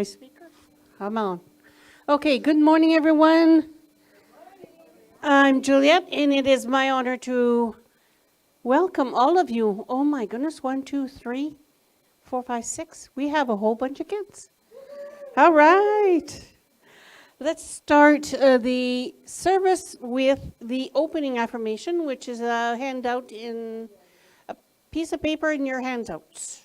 My speaker? Come on. Okay, good morning, everyone. I'm Juliet, and it is my honor to welcome all of you. Oh my goodness, 1, 2, 3, 4, 5, 6. We have a whole bunch of kids. All right. Let's start the service with the opening affirmation, which is a handout in a piece of paper in your handouts.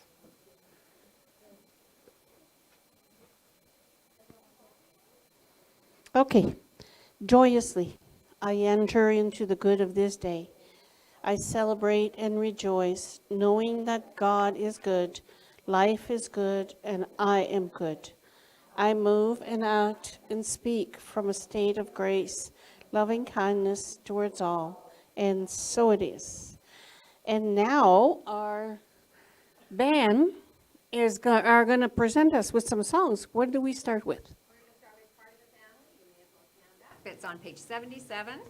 Okay. Joyously, I enter into the good of this day. I celebrate and rejoice, knowing that God is good, life is good, and I am good. I move and act and speak from a state of grace, loving kindness towards all, and so it is. And now our band are going to present us with some songs. What do we start with? It's on page 77.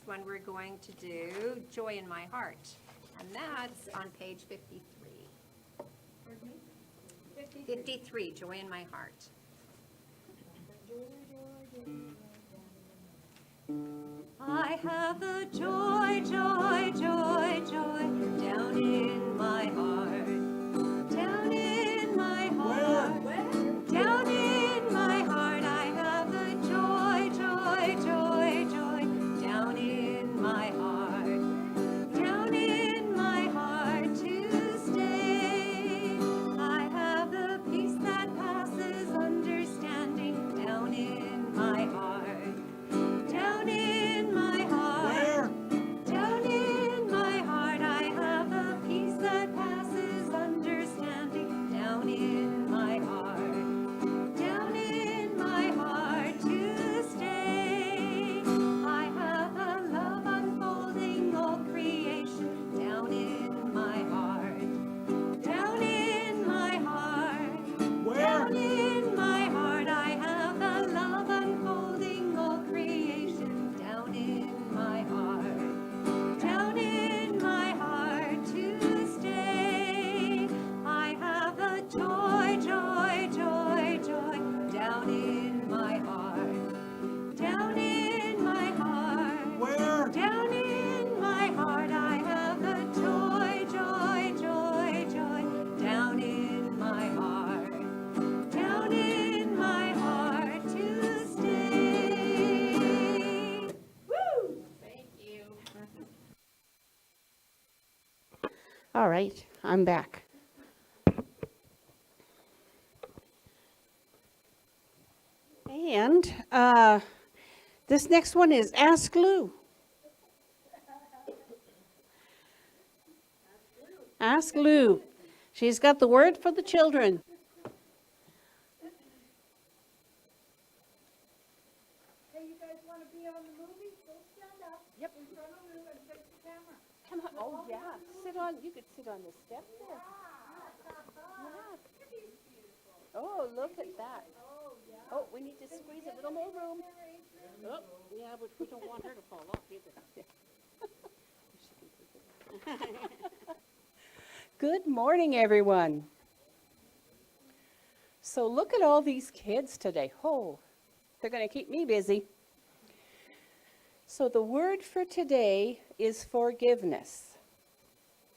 One we're going to do Joy in My Heart, and that's on page 53. 53, Joy in My Heart. I have a joy, joy, joy, joy down in my heart, down in my heart, down in my heart. I have a joy, joy, joy, joy down in my heart, down in my heart to stay. I have the peace that passes understanding down in my heart, down in my heart, down in my All right, I'm back. And this next one is Ask Lou. Ask Lou. She's got the word for the children. Hey, you guys want to be on the movie? Go stand up. Yep. In front of Lou and face the camera. Come on. Oh, yeah. Sit on, you could sit on the step there. Yeah. Oh, look at that. Oh, we need to squeeze a little more room. Oh, yeah, but we don't want her to fall off either. Good morning, everyone. So look at all these kids today. Oh, they're going to keep me busy. So the word for today is forgiveness.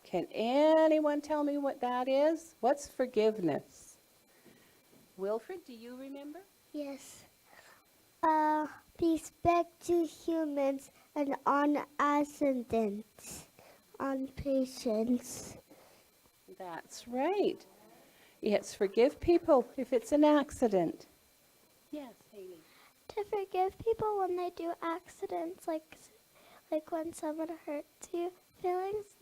Can anyone tell me what that is? What's forgiveness? Wilfred, do you remember? Yes. Respect to humans and on ascendants, on patience. That's right. Yes, forgive people if it's an accident. Yes, Haley. To forgive people when they do accidents, like when someone hurts you, feelings,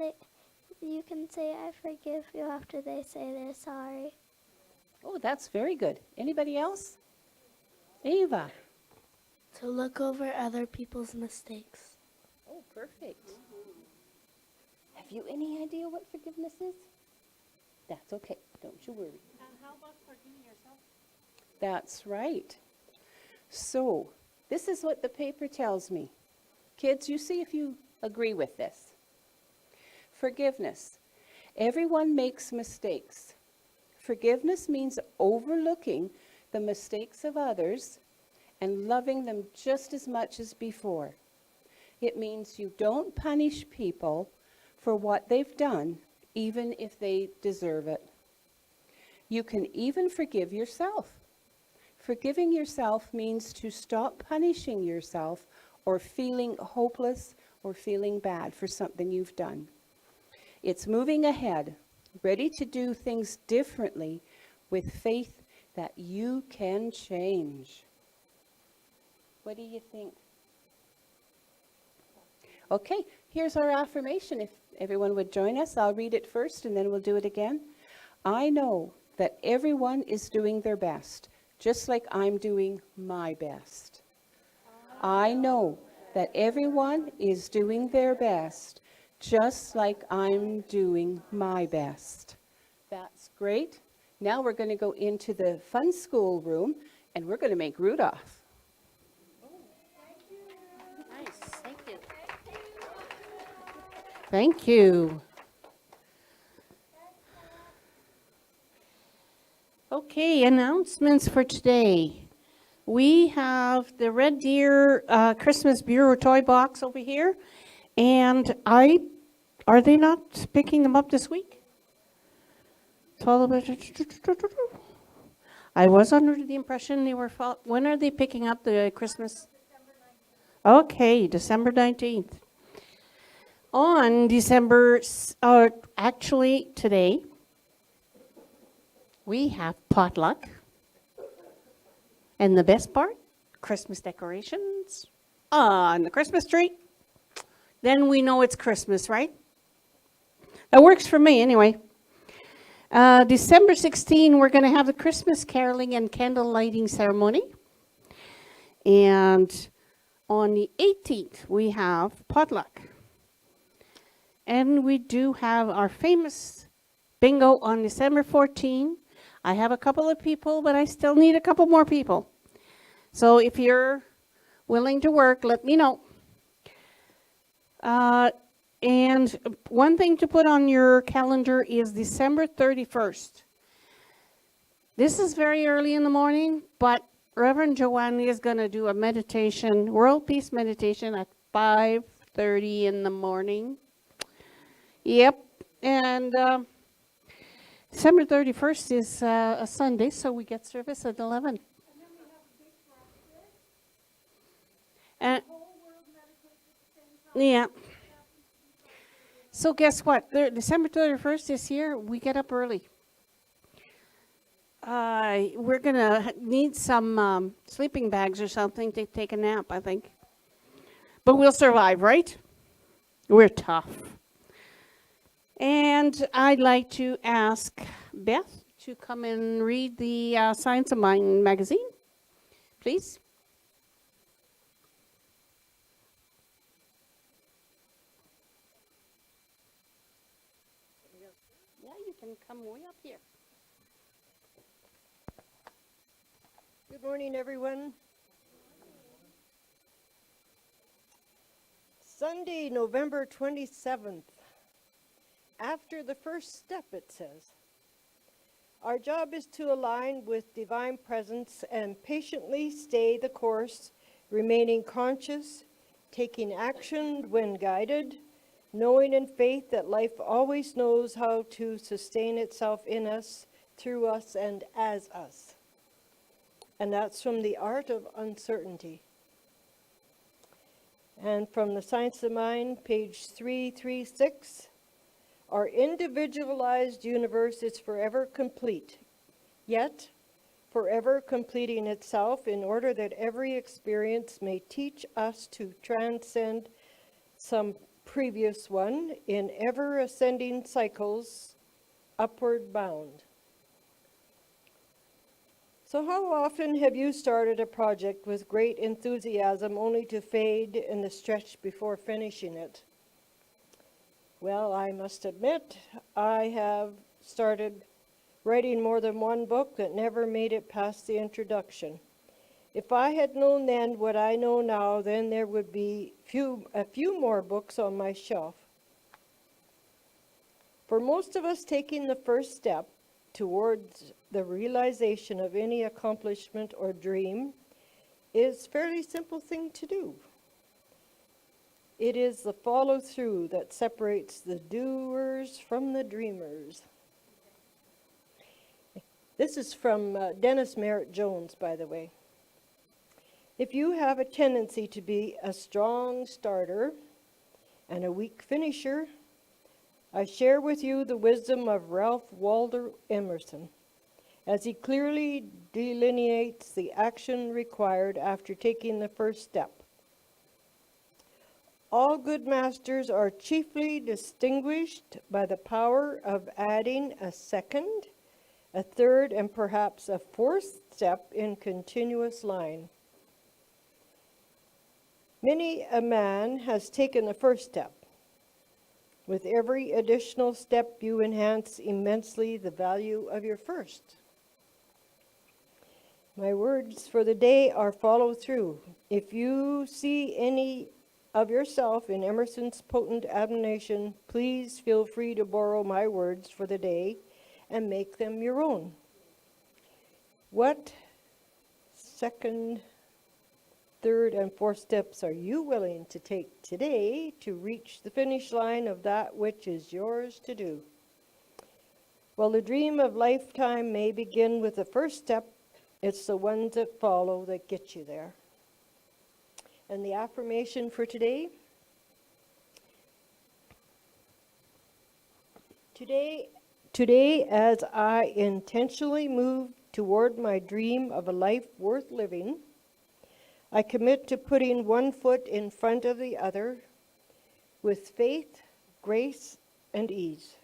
you can say, I forgive you after they say they're sorry. Oh, that's very good. Anybody else? Ava. To look over other people's mistakes. Oh, perfect. Have you any idea what forgiveness is? That's okay. Don't you worry. And how about forgiving yourself? That's right. So, this is what the paper tells me. Kids, you see if you agree with this. Forgiveness. Everyone makes mistakes. Forgiveness means overlooking the mistakes of others and loving them just as much as before. It means you don't punish people for what they've done, even if they deserve it. You can even forgive yourself. Forgiving yourself means to stop punishing yourself or feeling hopeless or feeling bad for something you've done. It's moving ahead, ready to do things differently with faith that you can change. What do you think? Okay, here's our affirmation. If everyone would join us, I'll read it first and then we'll do it again. I know that everyone is doing their best, just like I'm doing my best. I know that everyone is doing their best, just like I'm doing my best. That's great. Now we're going to go into the fun school room and we're going to make Rudolph. Nice. Thank you. Thank you. Okay, announcements for today. We have the Red Deer Christmas Bureau toy box over here, and are they not picking them up this week? I was under the impression they were, when are they picking up the Christmas? Okay, December 19th. On actually today, we have potluck. And the best part, Christmas decorations on the Christmas tree. Then we know it's Christmas, right? That works for me anyway. December 16, we're going to have the Christmas caroling and candle lighting ceremony. And on the 18th, we have potluck. And we do have our famous bingo on December 14. I have a couple of people, but I still need a couple more people. So if you're willing to work, let me know. And one thing to put on your calendar is December 31st. This is very early in the morning, but Reverend Joanne is going to do a meditation, world peace meditation at 5:30 in the morning. Yep, and December 31st is a Sunday, so we get service at 11. And yeah. So guess what? December 31st this year, we get up early. We're going to need some sleeping bags or something to take a nap, I think. But we'll survive, right? We're tough. And I'd like to ask Beth to come and read the Science of Mind magazine, please. Yeah, you can come way up here. Good morning, everyone. Sunday, November 27th. After the first step, it says. Our job is to align with divine presence and patiently stay the course, remaining conscious, taking action when guided, knowing in faith that life always knows how to sustain itself in us, through us, and as us. And that's from The Art of Uncertainty. And from the Science of Mind, page 336, our individualized universe is forever complete, yet forever completing itself in order that every experience may teach us to transcend some previous one in ever-ascending cycles, upward bound. So how often have you started a project with great enthusiasm only to fade in the stretch before finishing it? Well, I must admit, I have started writing more than one book that never made it past the introduction. If I had known then what I know now, then there would be a few more books on my shelf. For most of us, taking the first step towards the realization of any accomplishment or dream is a fairly simple thing to do. It is the follow-through that separates the doers from the dreamers. This is from Dennis Merritt Jones, by the way. If you have a tendency to be a strong starter and a weak finisher, I share with you the wisdom of Ralph Waldo Emerson, as he clearly delineates the action required after taking the first step. All good masters are chiefly distinguished by the power of adding a second, a third, and perhaps a fourth step in continuous line. Many a man has taken the first step. With every additional step, you enhance immensely the value of your first. My words for the day are follow through. If you see any of yourself in Emerson's potent admonition, please feel free to borrow my words for the day and make them your own. What second, third, and fourth steps are you willing to take today to reach the finish line of that which is yours to do? Well, the dream of lifetime may begin with the first step. It's the ones that follow that get you there. And the affirmation for today? Today, as I intentionally move toward my dream of a life worth living, I commit to putting one foot in front of the other with faith, grace, and ease.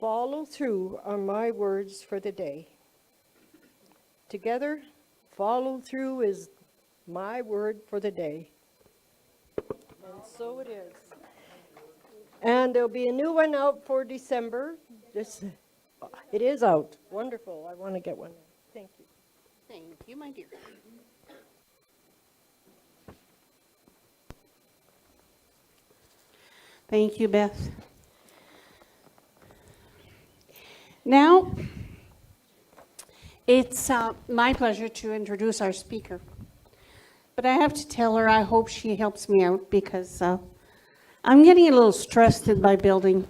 Follow through are my words for the day. Together, follow through is my word for the day. And so it is. And there'll be a new one out for December. It is out. Wonderful. I want to get one. Thank you. Thank you, my dear. Thank you, Beth. Now, it's my pleasure to introduce our speaker. But I have to tell her I hope she helps me out because I'm getting a little stressed in my building.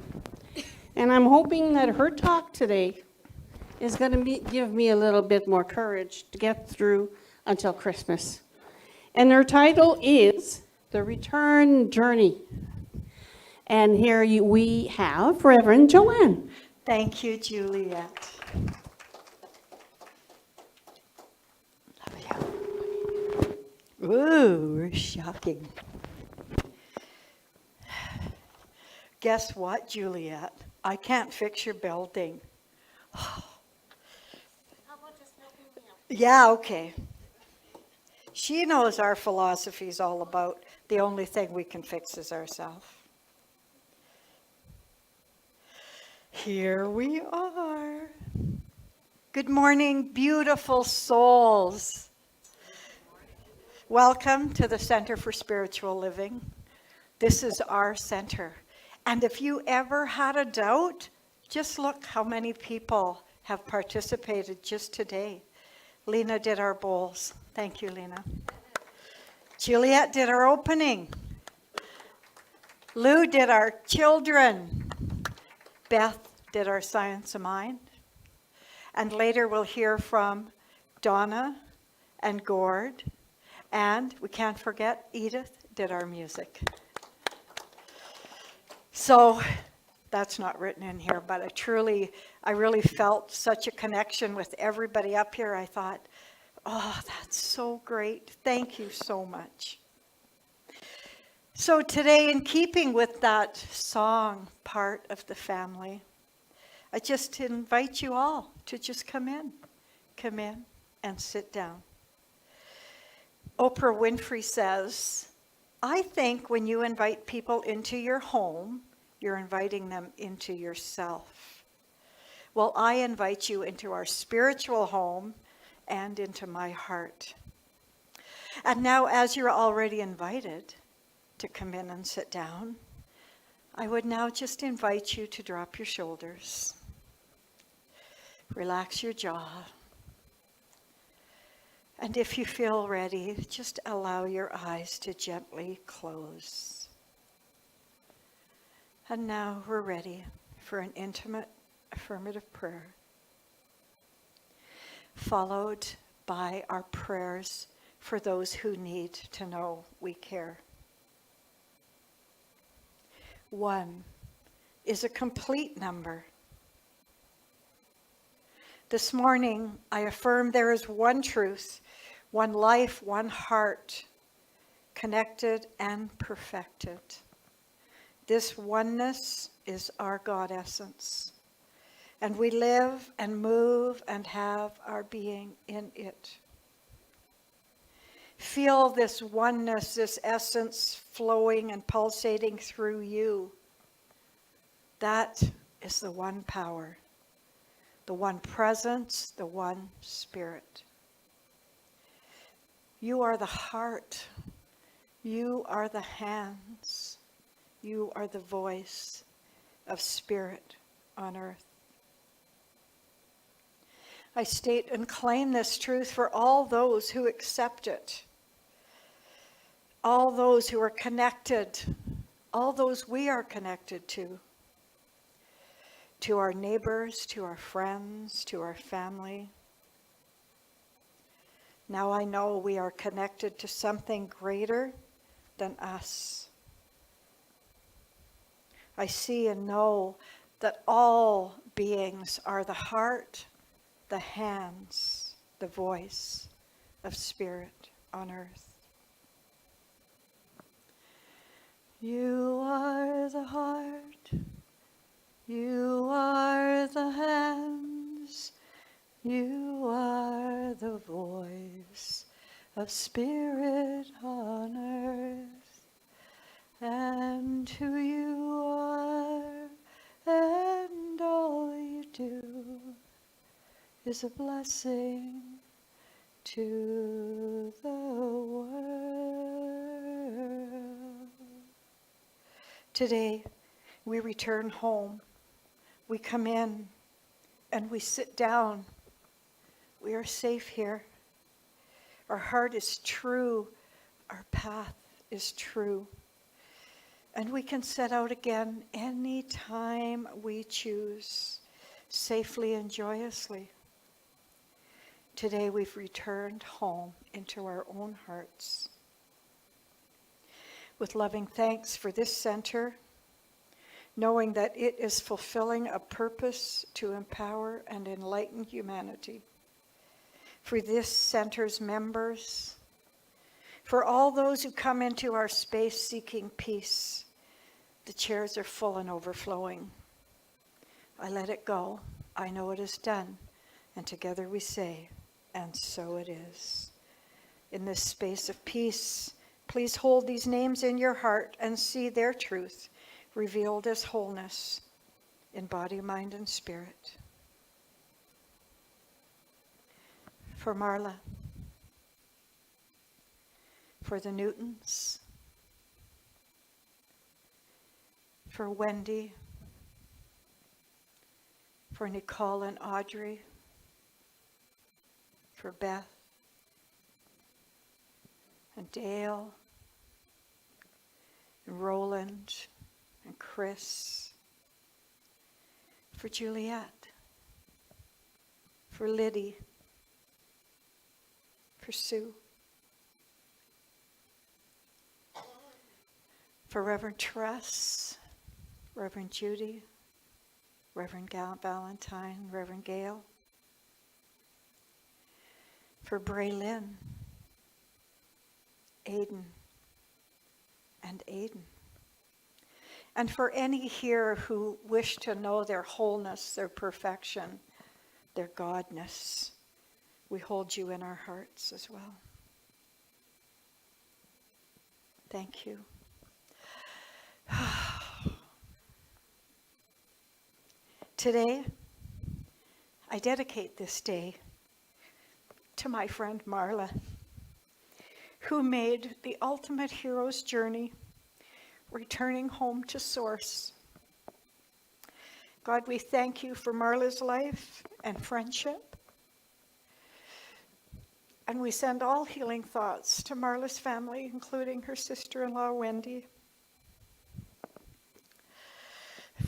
And I'm hoping that her talk today is going to give me a little bit more courage to get through until Christmas. And her title is The Return Journey. And here we have Reverend Joanne. Thank you, Juliet. Ooh, shocking. Guess what, Juliet? I can't fix your building. Yeah, okay. She knows our philosophy is all about the only thing we can fix is ourselves. Here we are. Good morning, beautiful souls. Welcome to the Center for Spiritual Living. This is our center. And if you ever had a doubt, just look how many people have participated just today. Lena did our bowls. Thank you, Lena. Juliet did our opening. Lou did our children. Beth did our Science of Mind. And later we'll hear from Donna and Gord. And we can't forget Edith did our music. So that's not written in here, but I really felt such a connection with everybody up here. I thought, oh, that's so great. Thank you so much. So today, in keeping with that song part of the family, I just invite you all to just come in and sit down. Oprah Winfrey says, I think when you invite people into your home, you're inviting them into yourself. Well, I invite you into our spiritual home and into my heart. And now, as you're already invited to come in and sit down, I would now just invite you to drop your shoulders. Relax your jaw. And if you feel ready, just allow your eyes to gently close. And now we're ready for an intimate, affirmative prayer, followed by our prayers for those who need to know we care. 1 is a complete number. This morning, I affirm there is one truth, one life, one heart, connected and perfected. This oneness is our God essence, and we live and move and have our being in it. Feel this oneness, this essence flowing and pulsating through you. That is the one power, the one presence, the one spirit. You are the heart. You are the hands. You are the voice of spirit on earth. I state and claim this truth for all those who accept it, all those who are connected, all those we are connected to our neighbors, to our friends, to our family. Now I know we are connected to something greater than us. I see and know that all beings are the heart, the hands, the voice of spirit on earth. You are the heart, you are the hands, you are the voice of spirit on earth, and who you are and all you do is a blessing to the world. Today, we return home. We come in and we sit down. We are safe here. Our heart is true. Our path is true. And we can set out again any time we choose, safely and joyously. Today we've returned home into our own hearts. With loving thanks for this center knowing that it is fulfilling a purpose to empower and enlighten humanity. For this center's members, for all those who come into our space seeking peace, the chairs are full and overflowing. I let it go. I know it is done. And together we say, and so it is. In this space of peace, please hold these names in your heart and see their truth revealed as wholeness in body, mind, and spirit. For Marla, for the Newtons, for Wendy, for Nicole and Audrey, for Beth and Dale and Roland and Chris, for Juliet, for Liddy, for Sue, for Reverend Tress, Reverend Judy, Reverend Valentine, Reverend Gail, for Braylyn, Aiden, and Aiden. And for any here who wish to know their wholeness, their perfection, their godness, we hold you in our hearts as well. Thank you. Today, I dedicate this day to my friend Marla, who made the ultimate hero's journey, returning home to Source. God, we thank you for Marla's life and friendship. And we send all healing thoughts to Marla's family, including her sister-in-law, Wendy.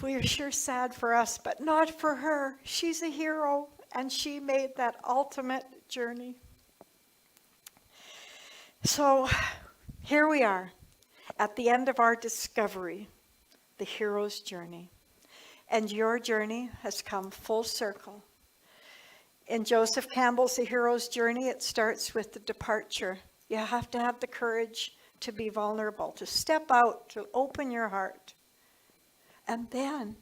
We are sure sad for us, but not for her. She's a hero, and she made that ultimate journey. So here we are at the end of our discovery, the hero's journey. And your journey has come full circle. In Joseph Campbell's The Hero's Journey, it starts with the departure. You have to have the courage to be vulnerable, to step out, to open your heart. And then,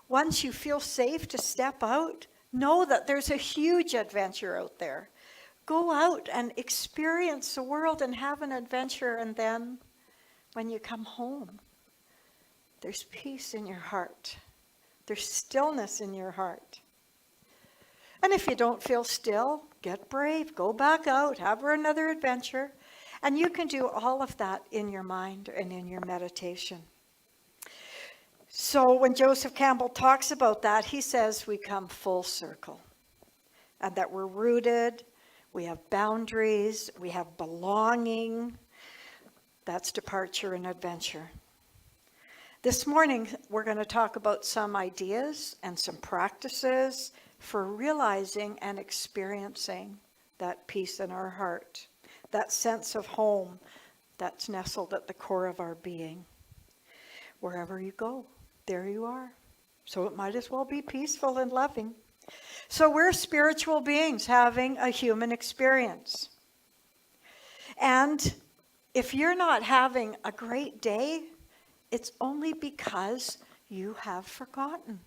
once you feel safe to step out, know that there's a huge adventure out there. Go out and experience the world and have an adventure. And then, when you come home, there's peace in your heart. There's stillness in your heart. And if you don't feel still, get brave. Go back out. Have another adventure. And you can do all of that in your mind and in your meditation. So when Joseph Campbell talks about that, he says we come full circle. And that we're rooted, we have boundaries, we have belonging. That's departure and adventure. This morning, we're going to talk about some ideas and some practices for realizing and experiencing that peace in our heart, that sense of home that's nestled at the core of our being. Wherever you go, there you are. So it might as well be peaceful and loving. So we're spiritual beings having a human experience. And if you're not having a great day, it's only because you have forgotten.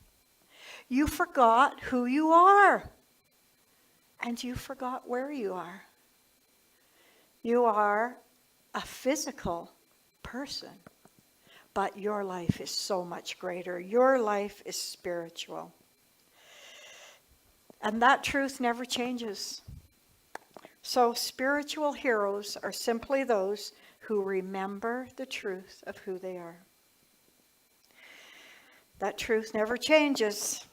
You forgot who you are. And you forgot where you are. You are a physical person. But your life is so much greater. Your life is spiritual. And that truth never changes. So spiritual heroes are simply those who remember the truth of who they are. That truth never changes.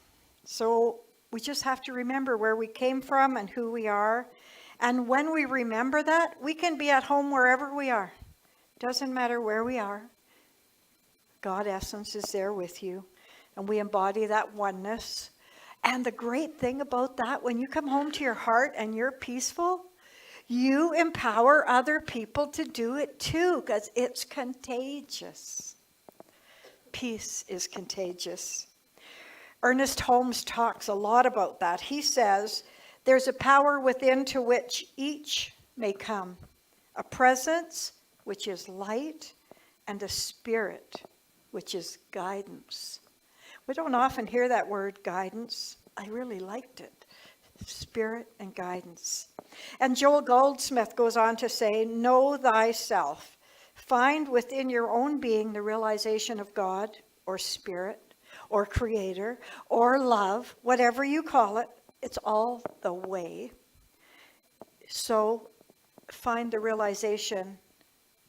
So we just have to remember where we came from and who we are. And when we remember that, we can be at home wherever we are. Doesn't matter where we are. God essence is there with you. And we embody that oneness. And the great thing about that, when you come home to your heart and you're peaceful, you empower other people to do it too, because it's contagious. Peace is contagious. Ernest Holmes talks a lot about that. He says, there's a power within to which each may come, a presence, which is light, and a spirit, which is guidance. We don't often hear that word, guidance. I really liked it. Spirit and guidance. And Joel Goldsmith goes on to say, know thyself. Find within your own being the realization of God or spirit or creator or love, whatever you call it. It's all the way. So find the realization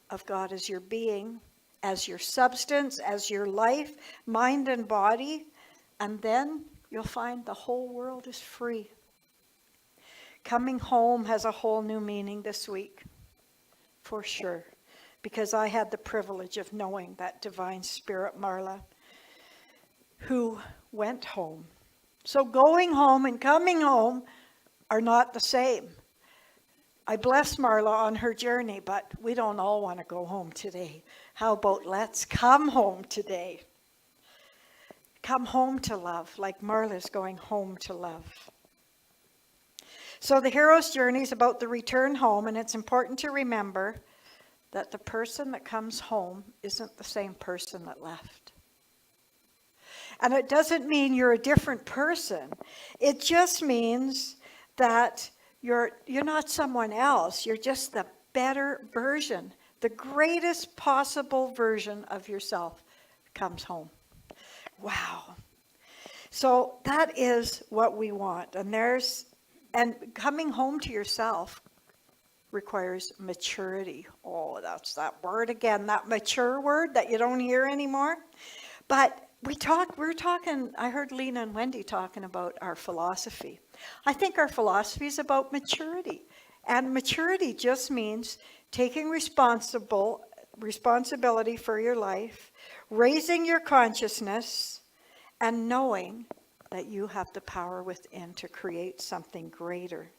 of God as your being, as your substance, as your life, mind and body, and then you'll find the whole world is free. Coming home has a whole new meaning this week, for sure, because I had the privilege of knowing that divine spirit, Marla, who went home. So going home and coming home are not the same. I bless Marla on her journey, but we don't all want to go home today. How about let's come home today? Come home to love, like Marla's going home to love. So the hero's journey is about the return home, and it's important to remember that the person that comes home isn't the same person that left. And it doesn't mean you're a different person. It just means that you're not someone else. You're just the better version. The greatest possible version of yourself comes home. Wow. So that is what we want. And coming home to yourself requires maturity. Oh, that's that word again, that mature word that you don't hear anymore. But we're talking, I heard Lena and Wendy talking about our philosophy. I think our philosophy is about maturity. And maturity just means taking responsibility for your life, raising your consciousness, and knowing that you have the power within to create something greater.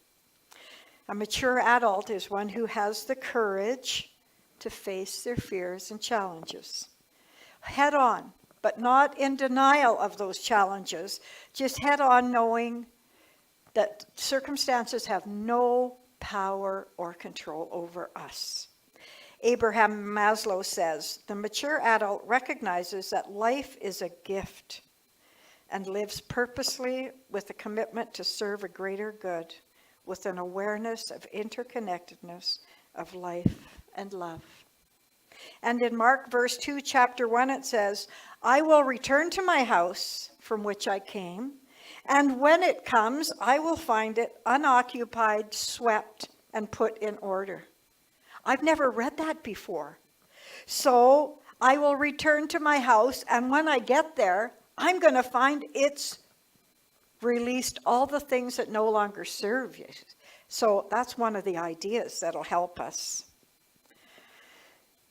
A mature adult is one who has the courage to face their fears and challenges head on, but not in denial of those challenges. Just head on, knowing that circumstances have no power or control over us. Abraham Maslow says, the mature adult recognizes that life is a gift and lives purposely with a commitment to serve a greater good, with an awareness of interconnectedness of life and love. And in Mark verse 2, chapter 1, it says, I will return to my house from which I came, and when it comes, I will find it unoccupied, swept, and put in order. I've never read that before. So I will return to my house, and when I get there, I'm going to find it's released all the things that no longer serve you. So that's one of the ideas that'll help us.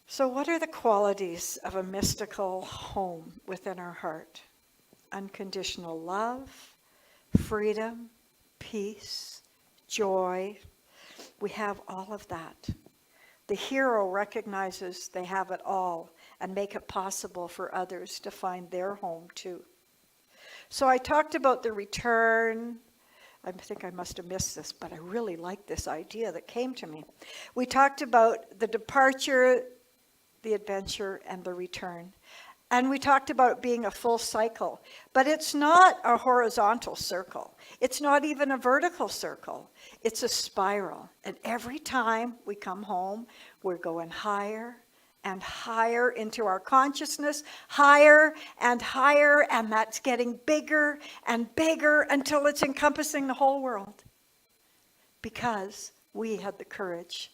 So what are the qualities of a mystical home within our heart? Unconditional love, freedom, peace, joy. We have all of that. The hero recognizes they have it all and make it possible for others to find their home too. So I talked about the return. I think I must have missed this, but I really like this idea that came to me. We talked about the departure, the adventure, and the return. And we talked about it being a full cycle, but it's not a horizontal circle. It's not even a vertical circle. It's a spiral. And every time we come home, we're going higher and higher into our consciousness, higher, and that's getting bigger and bigger until it's encompassing the whole world. Because we had the courage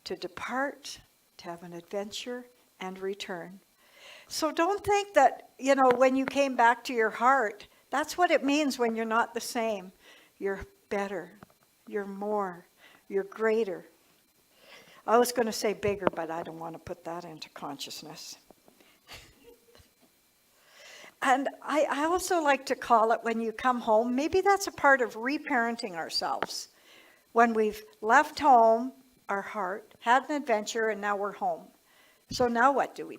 to depart, to have an adventure, and return. So don't think that, when you came back to your heart, that's what it means when you're not the same. You're better, you're more, you're greater. I was going to say bigger, but I don't want to put that into consciousness. And I also like to call it, when you come home, maybe that's a part of reparenting ourselves. When we've left home, our heart, had an adventure, and now we're home. So now what do?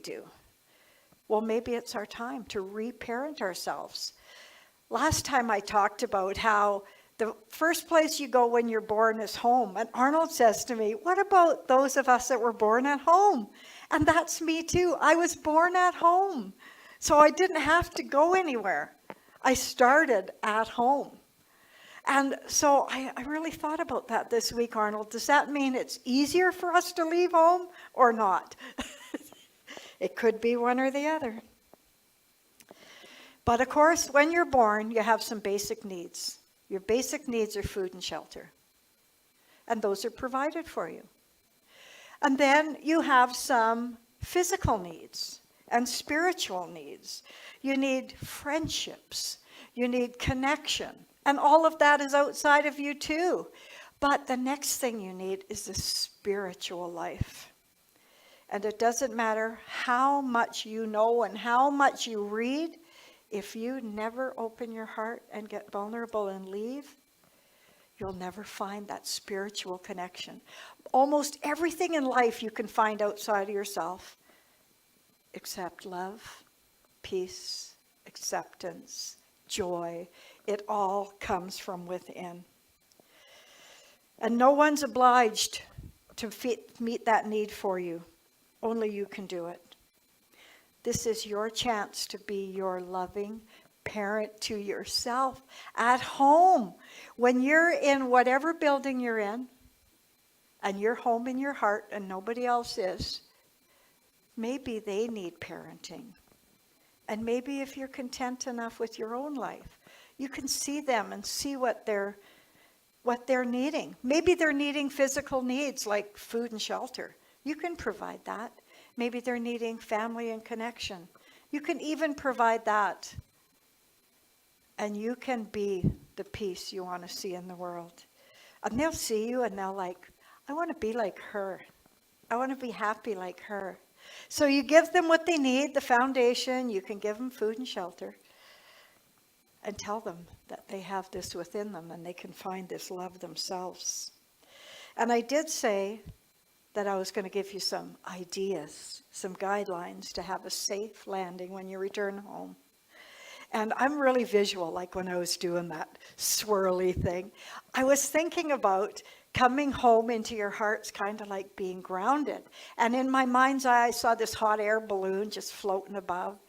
Well, maybe it's our time to reparent ourselves. Last time I talked about how the first place you go when you're born is home. And Arnold says to me, what about those of us that were born at home? And that's me too. I was born at home. So I didn't have to go anywhere. I started at home. And so I really thought about that this week, Arnold. Does that mean it's easier for us to leave home or not? It could be one or the other. But of course, when you're born, you have some basic needs. Your basic needs are food and shelter. And those are provided for you. And then you have some physical needs and spiritual needs. You need friendships. You need connection. And all of that is outside of you too. But the next thing you need is a spiritual life. And it doesn't matter how much you know and how much you read, if you never open your heart and get vulnerable and leave, you'll never find that spiritual connection. Almost everything in life you can find outside of yourself, except love, peace, acceptance, joy. It all comes from within. And no one's obliged to meet that need for you. Only you can do it. This is your chance to be your loving parent to yourself at home. When you're in whatever building you're in, and you're home in your heart and nobody else is, maybe they need parenting. And maybe if you're content enough with your own life, you can see them and see what they're needing. Maybe they're needing physical needs like food and shelter. You can provide that. Maybe they're needing family and connection. You can even provide that. And you can be the peace you want to see in the world. And they'll see you and they'll like, I want to be like her. I want to be happy like her. So you give them what they need, the foundation. You can give them food and shelter. And tell them that they have this within them and they can find this love themselves. And I did say that I was going to give you some ideas, some guidelines to have a safe landing when you return home. And I'm really visual, like when I was doing that swirly thing. I was thinking about coming home into your heart's kind of like being grounded. And in my mind's eye, I saw this hot air balloon just floating above.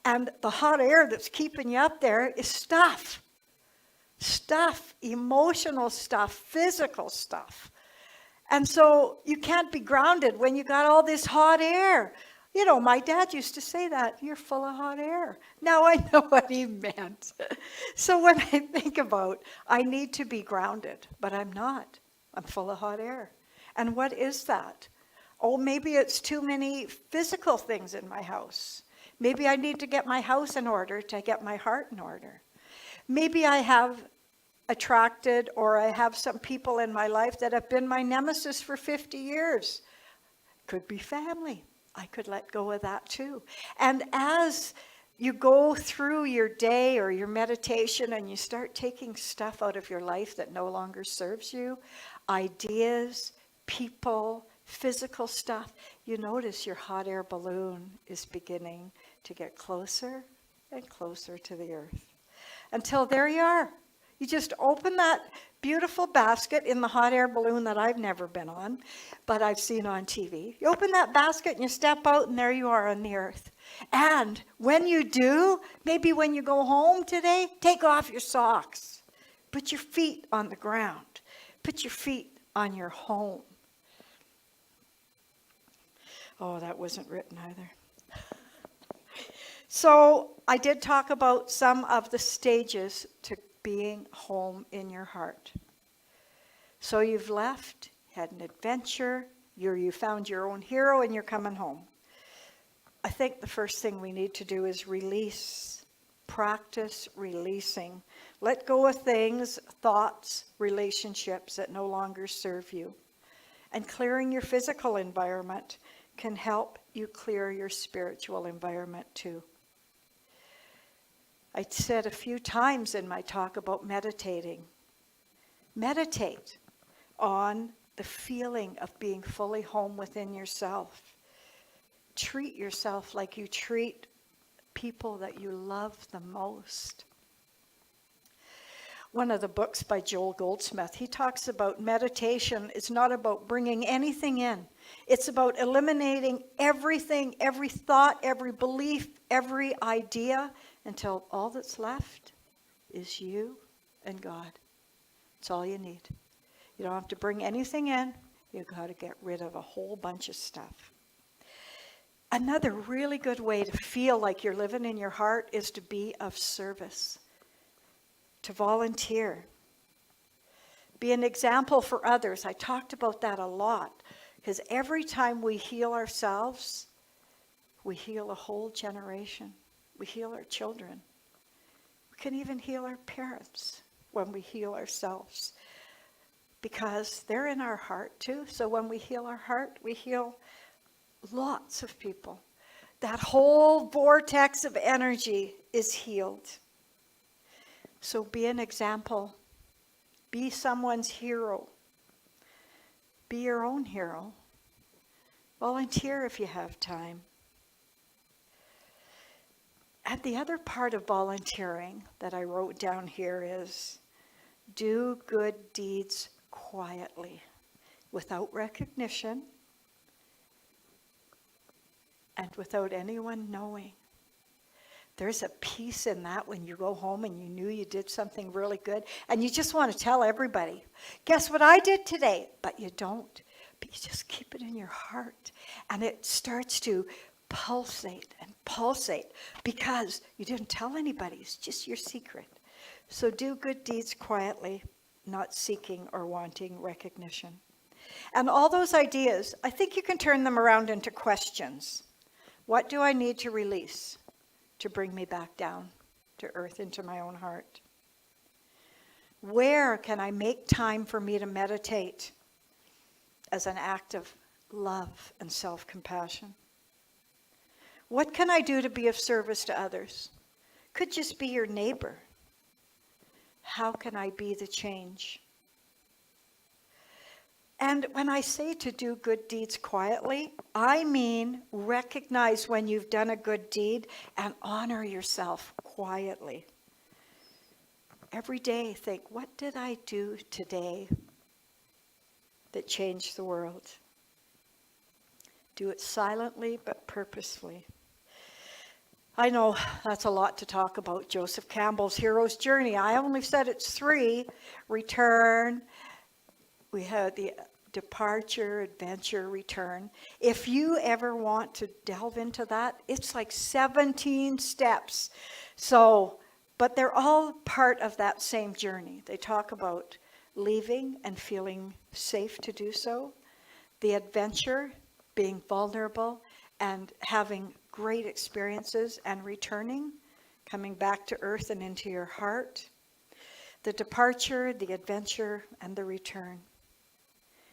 And the hot air that's keeping you up there is stuff. Stuff, emotional stuff, physical stuff. And so you can't be grounded when you got all this hot air. You know, my dad used to say that, you're full of hot air. Now I know what he meant. So when I think about, I need to be grounded, but I'm not. I'm full of hot air. And what is that? Oh, maybe it's too many physical things in my house. Maybe I need to get my house in order to get my heart in order. Maybe I have attracted or I have some people in my life that have been my nemesis for 50 years. Could be family. I could let go of that too. And as you go through your day or your meditation and you start taking stuff out of your life that no longer serves you, ideas, people, physical stuff, you notice your hot air balloon is beginning to get closer and closer to the earth. Until there you are. You just open that beautiful basket in the hot air balloon that I've never been on, but I've seen on TV. You open that basket and you step out and there you are on the earth. And when you do, maybe when you go home today, take off your socks. Put your feet on the ground. Put your feet on your home. Oh, that wasn't written either. So I did talk about some of the stages to being home in your heart. So you've left, had an adventure, you found your own hero and you're coming home. I think the first thing we need to do is release, practice releasing. Let go of things, thoughts, relationships that no longer serve you. And clearing your physical environment can help you clear your spiritual environment too. I said a few times in my talk about meditating. Meditate on the feeling of being fully home within yourself. Treat yourself like you treat people that you love the most. One of the books by Joel Goldsmith, he talks about meditation is not about bringing anything in. It's about eliminating everything, every thought, every belief, every idea, until all that's left is you and God. That's all you need. You don't have to bring anything in. You've got to get rid of a whole bunch of stuff. Another really good way to feel like you're living in your heart is to be of service, to volunteer, be an example for others. I talked about that a lot, because every time we heal ourselves, we heal a whole generation. We heal our children. We can even heal our parents when we heal ourselves, because they're in our heart too. So when we heal our heart, we heal lots of people. That whole vortex of energy is healed. So be an example. Be someone's hero. Be your own hero. Volunteer if you have time. And the other part of volunteering that I wrote down here is do good deeds quietly, without recognition, and without anyone knowing. There's a peace in that when you go home and you knew you did something really good and you just want to tell everybody, guess what I did today? But you don't. But you just keep it in your heart. And it starts to pulsate and pulsate because you didn't tell anybody. It's just your secret. So do good deeds quietly, not seeking or wanting recognition. And all those ideas, I think you can turn them around into questions. What do I need to release to bring me back down to earth, into my own heart? Where can I make time for me to meditate as an act of love and self-compassion? What can I do to be of service to others? Could just be your neighbor. How can I be the change? And when I say to do good deeds quietly, I mean recognize when you've done a good deed and honor yourself quietly. Every day think, what did I do today that changed the world? Do it silently but purposefully. I know that's a lot to talk about, Joseph Campbell's hero's journey. I only said it's 3. Return. We had the departure, adventure, return. If you ever want to delve into that, it's like 17 steps. So, but they're all part of that same journey. They talk about leaving and feeling safe to do so, the adventure, being vulnerable and having great experiences, and returning, coming back to earth and into your heart, the departure, the adventure, and the return.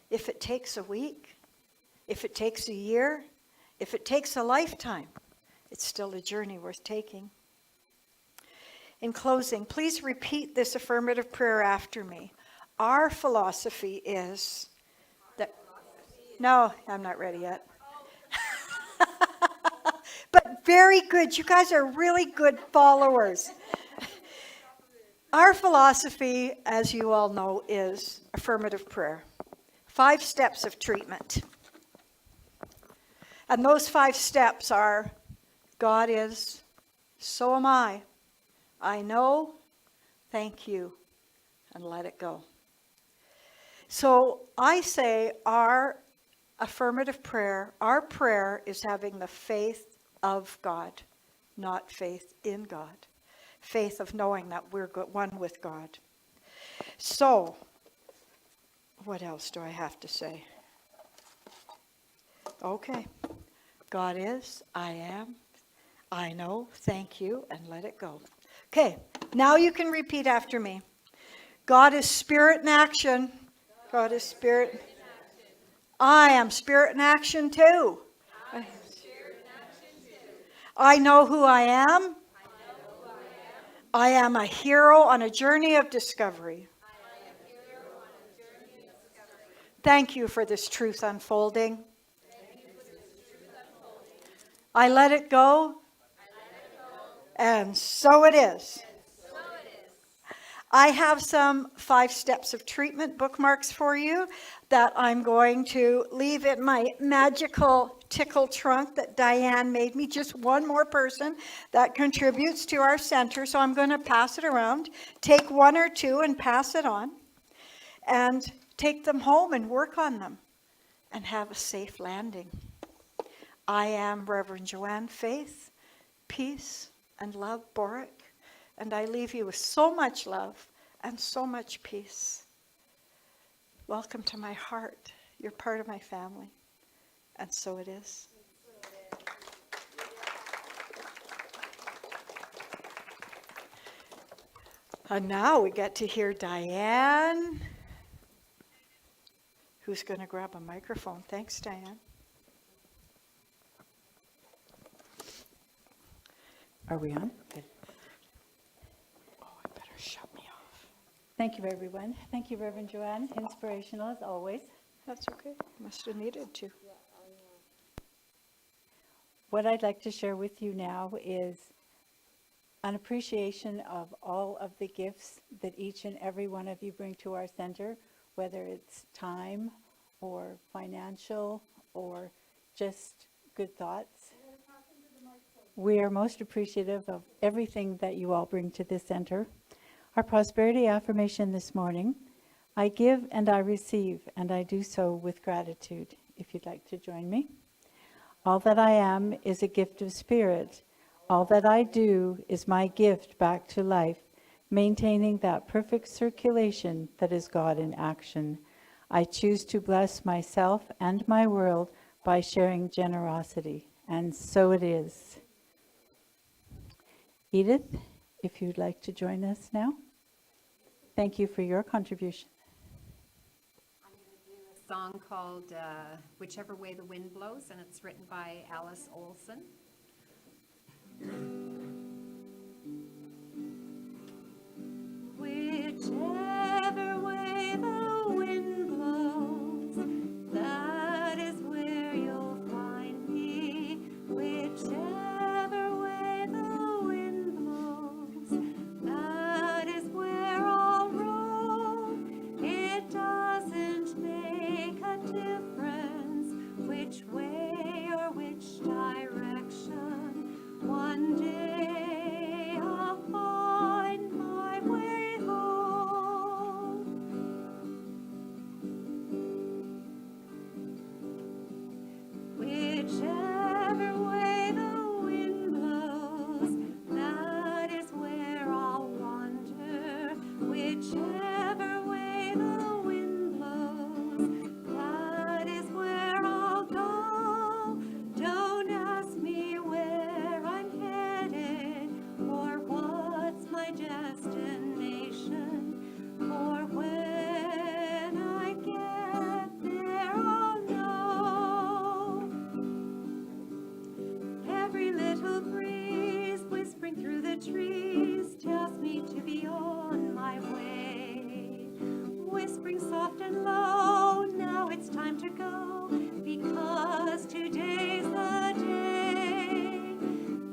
If it takes a week, if it takes a year, if it takes a lifetime, it's still a journey worth taking. In closing, please repeat this affirmative prayer after me. Our philosophy is that... No, I'm not ready yet. But very good. You guys are really good followers. Our philosophy, as you all know, is affirmative prayer. 5 steps of treatment. And those 5 steps are, God is, so am I know, thank you, and let it go. So I say our affirmative prayer, our prayer is having the faith of God, not faith in God. Faith of knowing that we're one with God. So, what else do I have to say? Okay. God is, I am, I know, thank you, and let it go. Okay, now you can repeat after me. God is spirit in action. God is spirit. I am spirit in action too. I know who I am. I am a hero on a journey of discovery. Thank you for this truth unfolding. I let it go And so it is. I have some 5 steps of treatment bookmarks for you that I'm going to leave in my magical tickle trunk that Diane made me. Just one more person that contributes to our center. So I'm going to pass it around, take 1 or 2 and pass it on, and take them home and work on them and have a safe landing. I am Reverend Joanne, faith, peace, and love, Boruck. And I leave you with so much love and so much peace. Welcome to my heart. You're part of my family. And so it is. And now we get to hear Diane, who's going to grab a microphone. Thanks, Diane. Are we on? Good. Oh, I better shut me off. Thank you, everyone. Thank you, Reverend Joanne. Inspirational as always. That's okay. Must have needed to. What I'd like to share with you now is an appreciation of all of the gifts that each and every one of you bring to our center, whether it's time or financial or just good thoughts. We are most appreciative of everything that you all bring to this center. Our prosperity affirmation this morning: I give and I receive, and I do so with gratitude. If you'd like to join me. All that I am is a gift of spirit. All that I do is my gift back to life, maintaining that perfect circulation that is God in action. I choose to bless myself and my world by sharing generosity, and so it is. Edith, if you'd like to join us now. Thank you for your contribution. I'm going to do a song called Whichever Way the Wind Blows, and it's written by Alice Olson. Whichever way the wind blows, that is where you'll find me. Whichever way the wind blows, that is where I'll roam. It doesn't make a difference which way or which direction. One day I'll find my way home. Whichever way the wind blows, that is where I'll wander. Whichever way the wind blows, that is where I'll go. Don't ask me where I'm headed or what's my destination, for when I get there I'll know. Every little breeze whispering through the trees tells me to be on my way. Whispering soft and low, now it's time to go, because today's the day.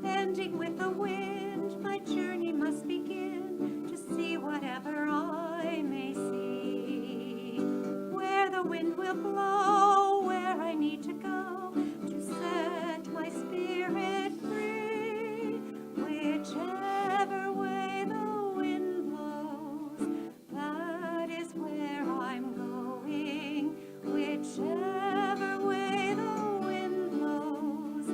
Bending with the wind, my journey must begin, to see whatever I may see. Where the wind will blow, where I need to go, to set my spirit free. Whichever way the wind blows, that is where I'm going. Whichever way the wind blows,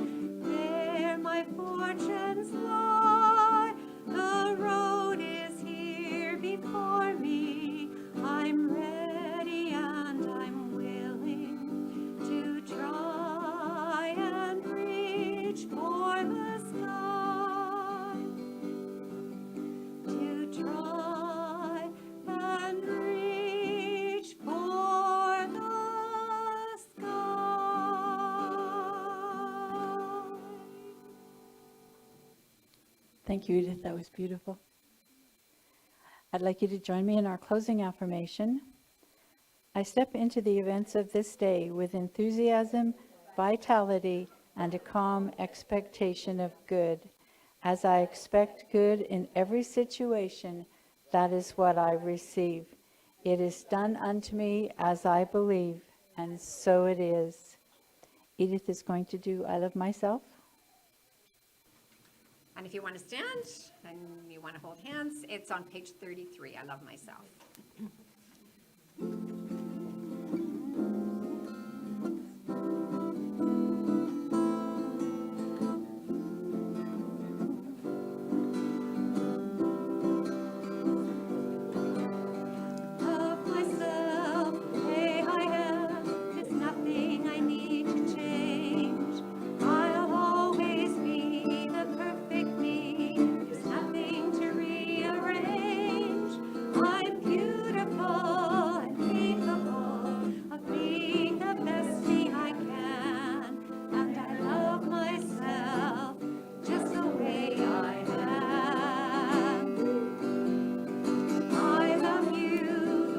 there my fortunes lie. The road is here before me. I'm ready and I'm willing to try and reach for the sky. To try and reach for the sky. Thank you, Edith. That was beautiful. I'd like you to join me in our closing affirmation. I step into the events of this day with enthusiasm, vitality, and a calm expectation of good. As I expect good in every situation, that is what I receive. It is done unto me as I believe, and so it is. Edith is going to do I Love Myself. And if you want to stand and you want to hold hands, it's on page 33. I love myself. Love myself the way I am. There's nothing I need to change. I'll always be the perfect me. There's nothing to rearrange. I'm beautiful and capable of being the best me I can. And I love myself just the way I am. I love you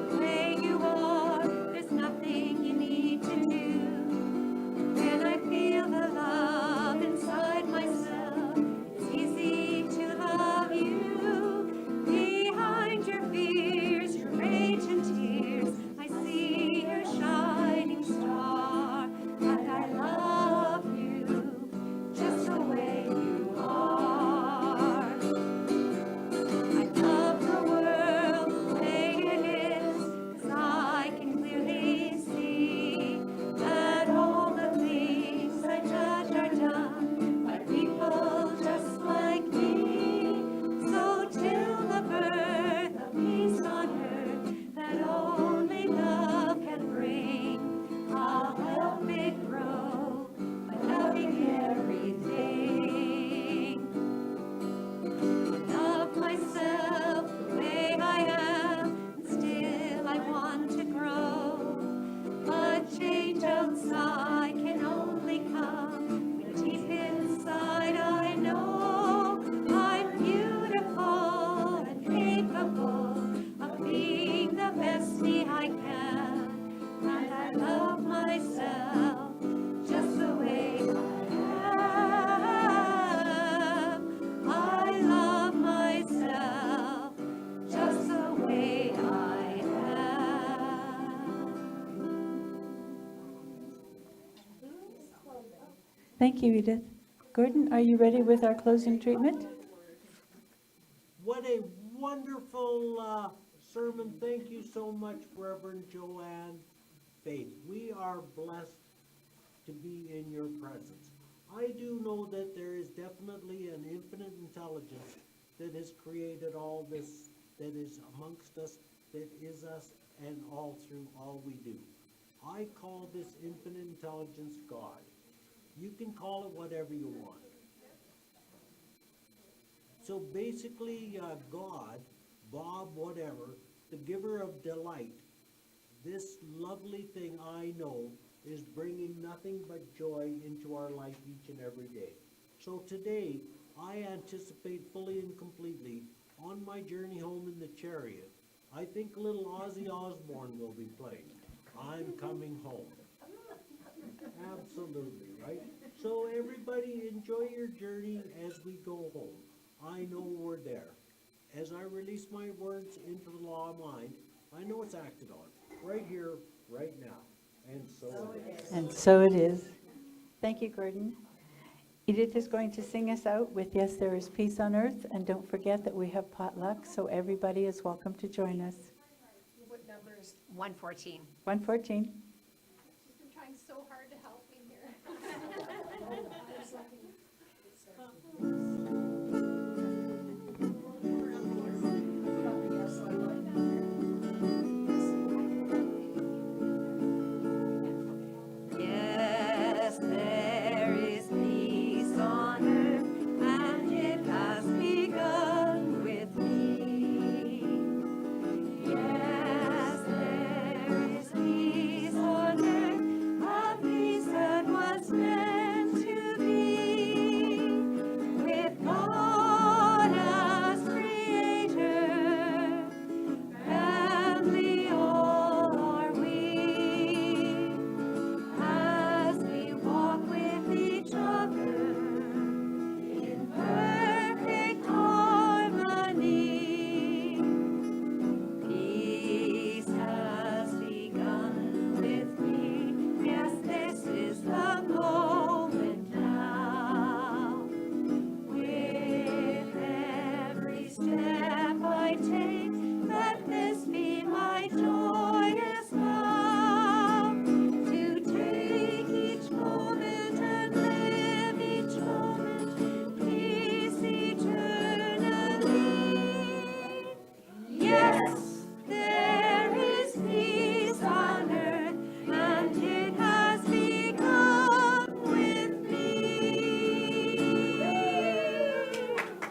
the way you are. There's nothing you need to do. When I feel the love inside myself, it's easy to love you. Behind your fears, your rage and tears, I see your shining star. And I love you just the way you are. I love the world the way it is, 'cause I can clearly see that all the things I judge are done by people just like me. So till the birth of peace on earth that only love can bring, I'll help it grow by loving everything. Love myself the way I am, and still I want to grow. But change outside can only come when deep inside I know I'm beautiful and capable of being the best me I can. And I love myself just the way I am. I love myself just the way I am. Thank you, Edith. Gordon, are you ready with our closing treatment? What a wonderful sermon. Thank you so much, Reverend Joanne. Faith, we are blessed to be in your presence. I do know that there is definitely an infinite intelligence that has created all this, that is amongst us, that is us, and all through all we do. I call this infinite intelligence God. You can call it whatever you want. So basically, God, Bob, whatever, the giver of delight, this lovely thing I know is bringing nothing but joy into our life each and every day. So today, I anticipate fully and completely on my journey home in the chariot, I think little Ozzy Osbourne will be playing. I'm coming home. Absolutely, right? So everybody enjoy your journey as we go home. I know we're there. As I release my words into the law of mind, I know it's acted on, right here, right now. And so it is. And so it is. Thank you, Gordon. Edith is going to sing us out with Yes, There Is Peace on Earth, and don't forget that we have potluck, so everybody is welcome to join us. What number is 114? 114. She's been trying so hard to